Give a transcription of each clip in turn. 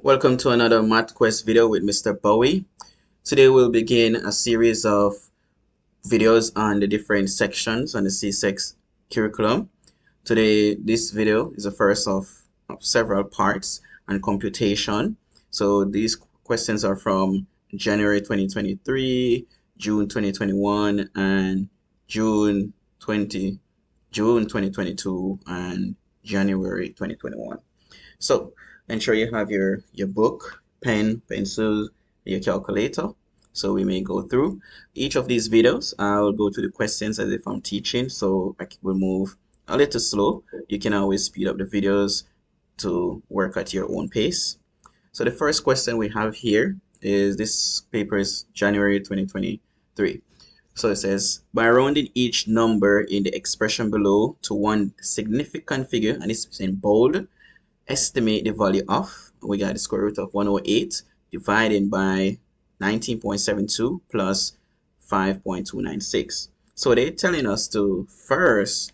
Welcome to another Math Quest video with Mr. Bowie. Today we'll begin a series of videos on the different sections on the CSEC curriculum. Today, this video is the first of several parts on computation. So these questions are from January 2023, June 2021, and June 2022, and January 2021. So ensure you have your book, pen, pencil, your calculator. So we may go through each of these videos. I'll go to the questions as if I'm teaching, so I will move a little slow. You can always speed up the videos to work at your own pace. So the first question we have here is, this paper is January 2023. So it says, by rounding each number in the expression below to one significant figure, and it's in bold, estimate the value of, we got the square root of 108 divided by 19.72 plus 5.296. So they're telling us to first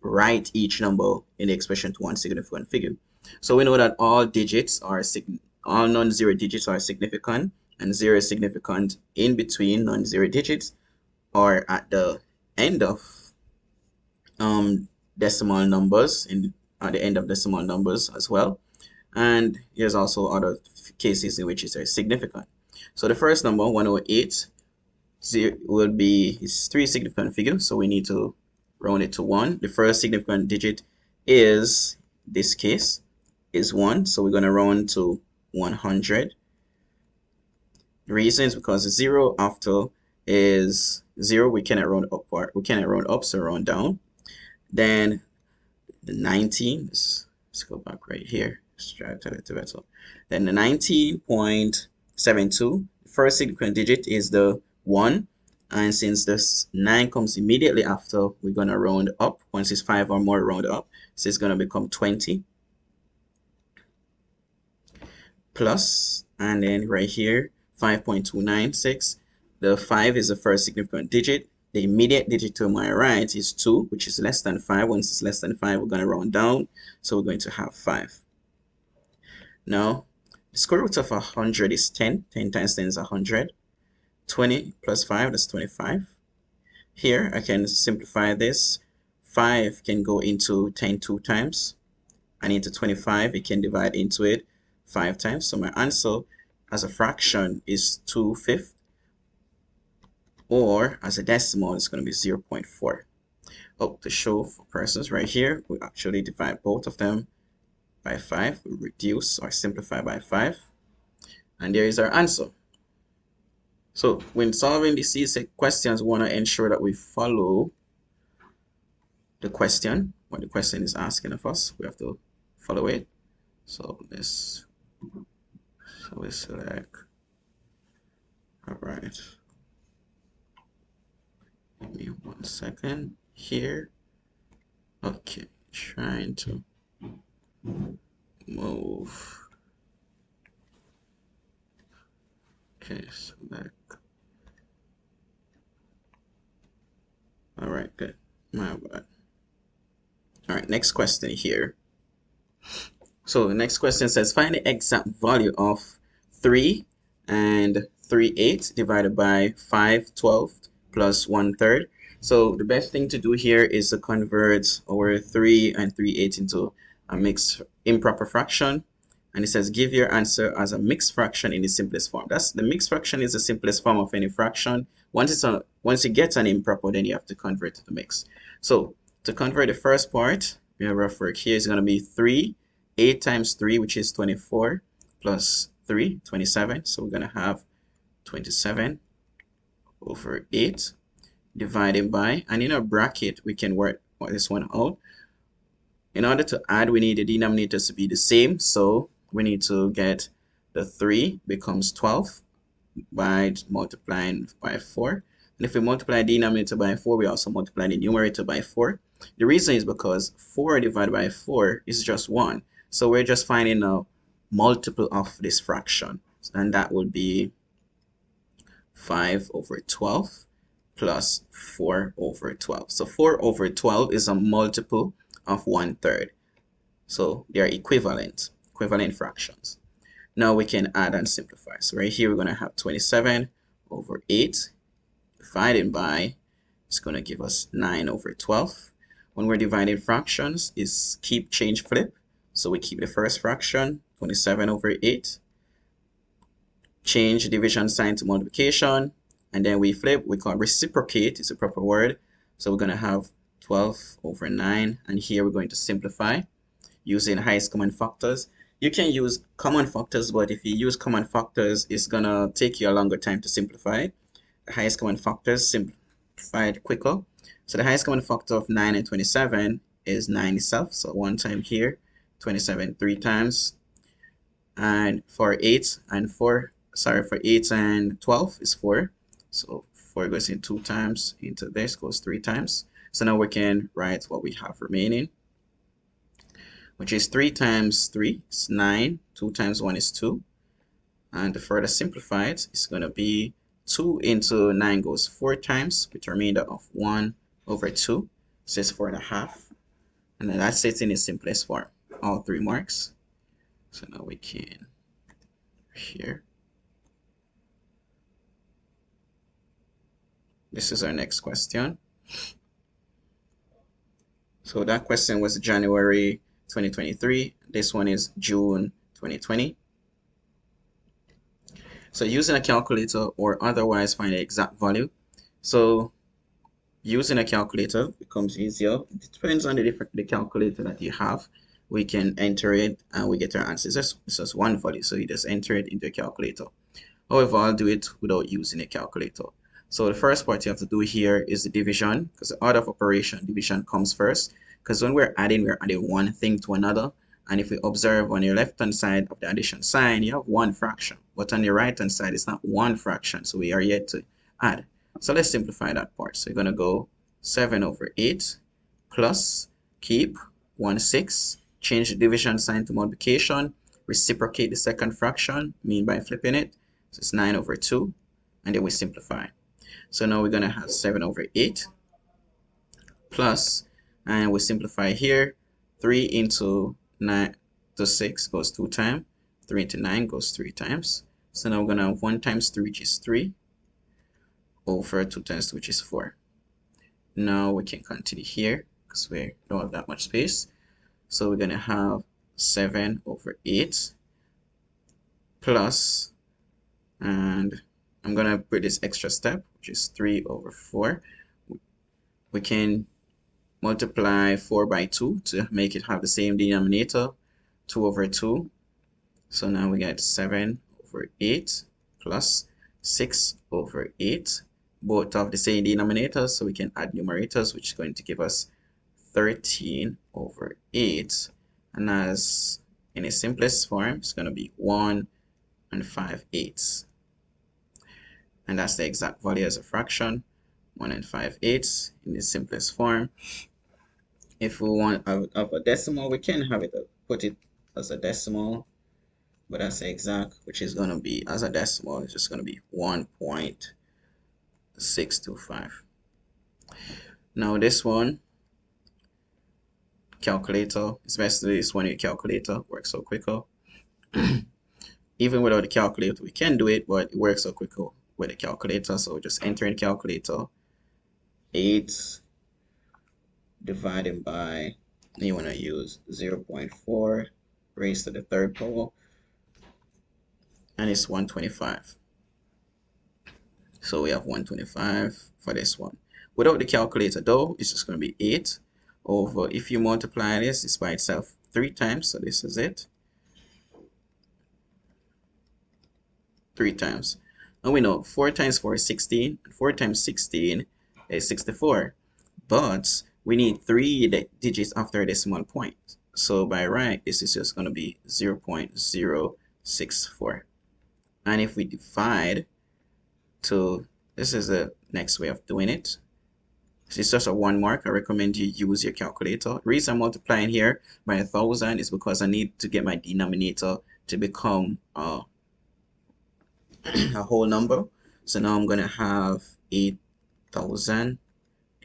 write each number in the expression to one significant figure. So we know that all non-zero digits are significant, and zero is significant in between non-zero digits or at the end of decimal numbers, at the end of decimal numbers as well. And here's also other cases in which it's significant. So the first number, 108, will be three significant figures, so we need to round it to 1. The first significant digit is, this case, is 1, so we're going to round to 100. The reason is because 0 after is 0, we cannot round up, so round down. Then the 19, let's go back right here. Let's try to tell it better. Then the 19.72, first significant digit is the 1, and since this 9 comes immediately after, we're going to round up. Once it's 5 or more, round up, so it's going to become 20 plus, and then right here 5.296. the 5 is the first significant digit. The immediate digit to my right is 2, which is less than 5. Once it's less than 5, we're going to round down, so we're going to have 5. Now, the square root of 100 is 10. 10 times 10 is 100. 20 plus 5, that's 25. Here, I can simplify this. 5 can go into 10 2 times, and into 25, it can divide into it 5 times. So my answer as a fraction is 2/5. Or as a decimal, it's going to be 0.4. Oh, to show for persons right here, we actually divide both of them by 5. We reduce or simplify by 5. And there is our answer. So when solving the CSEC questions, we want to ensure that we follow the question. What the question is asking of us, we have to follow it. So we select, all right. Give me 1 second here. Okay, trying to move. Okay, select. All right, good. My bad. All right, next question here. So the next question says, find the exact value of 3 and 3/8 divided by 5/12 plus 1/3. So the best thing to do here is to convert our 3 and 3/8 into a mixed improper fraction. And it says, give your answer as a mixed fraction in the simplest form. The mixed fraction is the simplest form of any fraction. Once it gets an improper, then you have to convert to the mix. So to convert the first part, we have rough work here is going to be 3. 8 times 3, which is 24, plus 3, 27. So we're going to have 27 over 8 divided by, and in a bracket, we can work this one out. In order to add, we need the denominators to be the same. So we need to get the 3 becomes 12 by multiplying by 4. And if we multiply the denominator by 4, we also multiply the numerator by 4. The reason is because 4 divided by 4 is just 1. So we're just finding a multiple of this fraction, and that would be 5/12 plus 4/12. So 4/12 is a multiple of 1/3. So they are equivalent fractions. Now we can add and simplify. So right here, we're going to have 27 over 8 divided by, it's going to give us 9 over 12. When we're dividing fractions, is keep, change, flip. So we keep the first fraction, 27 over 8. Change division sign to multiplication. And then we flip, we call reciprocate, it's a proper word. So we're going to have 12 over 9. And here we're going to simplify using highest common factors. You can use common factors, but if you use common factors, it's going to take you a longer time to simplify. The highest common factors simplified quicker. So the highest common factor of 9 and 27 is 9 itself. So 1 time here, 27 3 times. And for 8 and 4, sorry, for 8 and 12 is 4. So 4 goes in 2 times, into this goes 3 times. So now we can write what we have remaining, which is 3 times 3 is 9, 2 times 1 is 2. And to further simplify it, it's going to be 2 into 9 goes 4 times, with a remainder of 1 over 2. So it's 4.5. And then that's it in its simplest form, all 3 marks. So now we can, here. This is our next question. So that question was January 2023. This one is June 2020. So using a calculator or otherwise find the exact value. So using a calculator becomes easier. It depends on the calculator that you have. We can enter it and we get our answers. It's just one value, so you just enter it into a calculator. However, I'll do it without using a calculator. So the first part you have to do here is the division, because the order of operation, division comes first. Because when we're adding one thing to another. And if we observe on your left-hand side of the addition sign, you have one fraction. But on your right-hand side, it's not one fraction. So we are yet to add. So let's simplify that part. So you're going to go 7 over 8 plus, keep, 1/6. Change the division sign to multiplication. Reciprocate the second fraction, mean by flipping it. So it's 9 over 2. And then we simplify. So now we're going to have 7 over 8 plus, and we simplify here, 3 into 9 to 6 goes 2 times, 3 into 9 goes 3 times. So now we're going to have 1 times 3, which is 3, over 2 times 2, which is 4. Now we can continue here because we don't have that much space. So we're going to have 7 over 8 plus, and I'm going to put this extra step, which is 3 over 4. We can multiply 4 by 2 to make it have the same denominator, 2 over 2. So now we get 7 over 8 plus 6 over 8. Both have the same denominators, so we can add numerators, which is going to give us 13 over 8. And as in its simplest form, it's going to be 1 and 5/8. And that's the exact value as a fraction, 1 and 5/8 in the simplest form. If we want of a decimal, we can have it put it as a decimal, but that's the exact, which is going to be as a decimal, it's just going to be 1.625. Now this one, calculator, especially this one, your calculator works so quicker. Even without the calculator, we can do it, but it works so quicker with the calculator. So just enter in calculator, 8 divided by, you want to use 0.4 raised to the third power, and it's 125. So we have 125 for this one. Without the calculator though, it's just going to be 8 over, if you multiply this, it's by itself 3 times, so this is it, 3 times. And we know 4 times 4 is 16, and 4 times 16 is 64. But we need 3 digits after a decimal point. So by right, this is just going to be 0.064. And if we divide to, this is the next way of doing it. This is just a 1 mark. I recommend you use your calculator. The reason I'm multiplying here by 1,000 is because I need to get my denominator to become a whole number. So now I'm going to have 8,000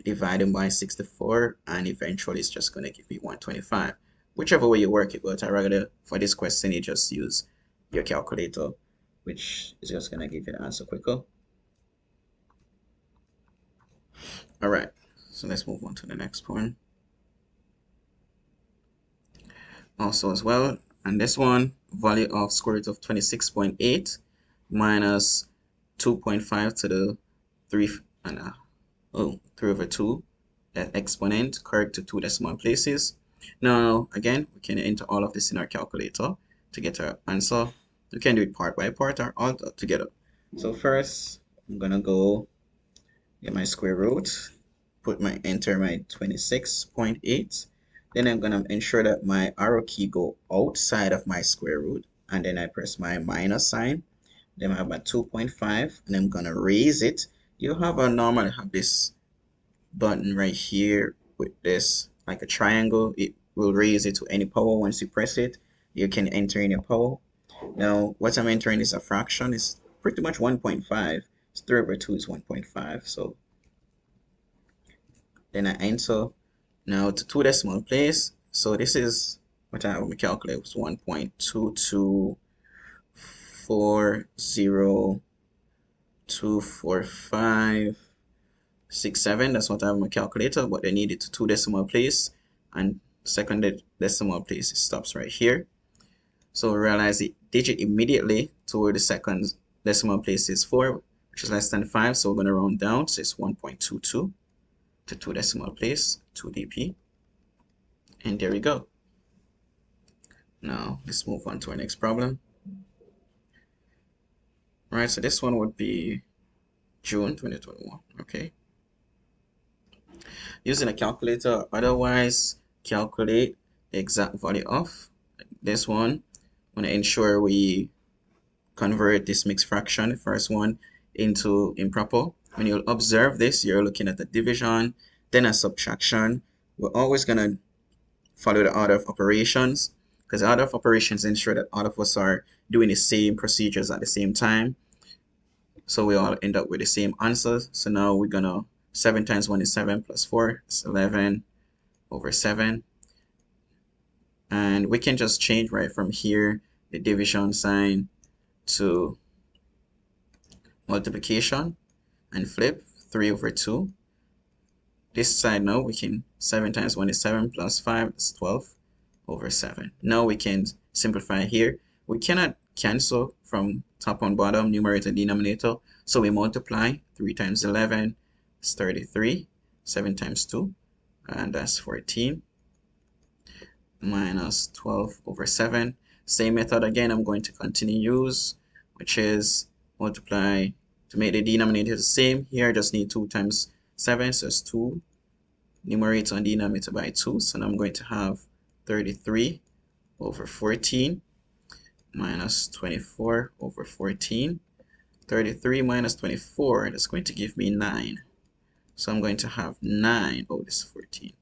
divided by 64, and eventually it's just going to give me 125. Whichever way you work it, but I rather for this question you just use your calculator, which is just gonna give you the answer quicker. All right, so let's move on to the next one. Also as well, and this one, value of square root of 26.8 minus 2.5 to the 3 and 3 over 2 exponent, correct to 2 decimal places. Now again, we can enter all of this in our calculator to get our answer. We can do it part by part or all together. So first, I'm gonna go get my square root, enter my 26.8. Then I'm gonna ensure that my arrow key go outside of my square root, and then I press my minus sign. Then I have my 2.5, and I'm gonna raise it. You normally have this button right here with this like a triangle. It will raise it to any power. Once you press it, you can enter in your power. Now what I'm entering is a fraction. It's pretty much 1.5. It's 3 over 2 is 1.5. So then I enter now to 2 decimal place. So this is what I have on my calculator. It's 1.224024567. That's what I have on my calculator, but I need it to 2 decimal place, and second decimal place, it stops right here. So realize the digit immediately toward the second decimal place is 4, which is less than 5. So we're going to round down. So it's 1.22 to 2 decimal place, 2 dp. And there we go. Now let's move on to our next problem. All right, so this one would be June 2021. Okay. Using a calculator, otherwise calculate the exact value of this one. Want to ensure we convert this mixed fraction, the first one, into improper. When you observe this, you're looking at the division, then a subtraction. We're always going to follow the order of operations, because the order of operations ensure that all of us are doing the same procedures at the same time. So we all end up with the same answer. So now we're going to 7 times 1 is 7 plus 4 is 11 over 7. And we can just change right from here the division sign to multiplication and flip 3 over 2. This side now we can 7 times 1 is 7 plus 5 is 12 over 7. Now we can simplify here. We cannot cancel from top and bottom, numerator and denominator. So we multiply. 3 times 11 is 33. 7 times 2, and that's 14. Minus 12 over 7. Same method again I'm going to continue use, which is multiply to make the denominator the same. Here I just need 2 times 7, so it's 2 numerator and denominator by 2. So now I'm going to have 33 over 14 minus 24 over 14. 33 minus 24, that's going to give me 9. So I'm going to have 9 over this 14.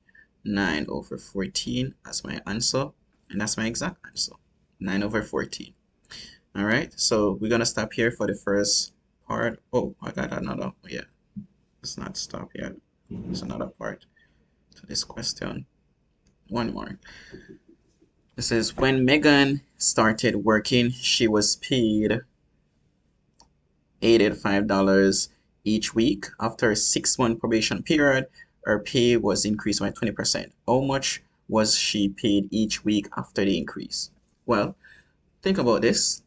9 over 14 as my answer, and that's my exact answer, 9 over 14. All right, so we're gonna stop here for the first part. Oh, I got another. Yeah, let's not stop yet. There's another part to this question. One more. This is when Megan started working, she was paid $85 each week. After a 6-month probation period, her pay was increased by 20%. How much was she paid each week after the increase? Well, think about this.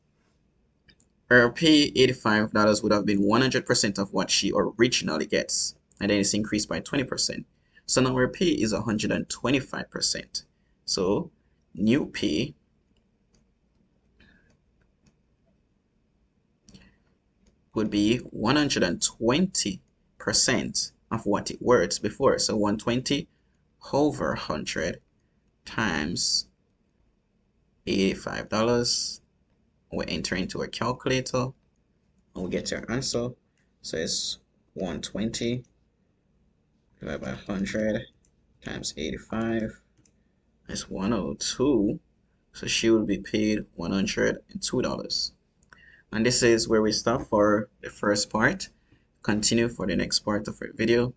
Her pay, $85, would have been 100% of what she originally gets, and then it's increased by 20%. So now her pay is 125%. So new pay would be 120% of what it was before. So 120 over 100 times $85. We enter into a calculator and we get our answer. So it's 120 divided by 100 times 85 is 102. So she will be paid $102. And this is where we stop for the first part. Continue for the next part of our video.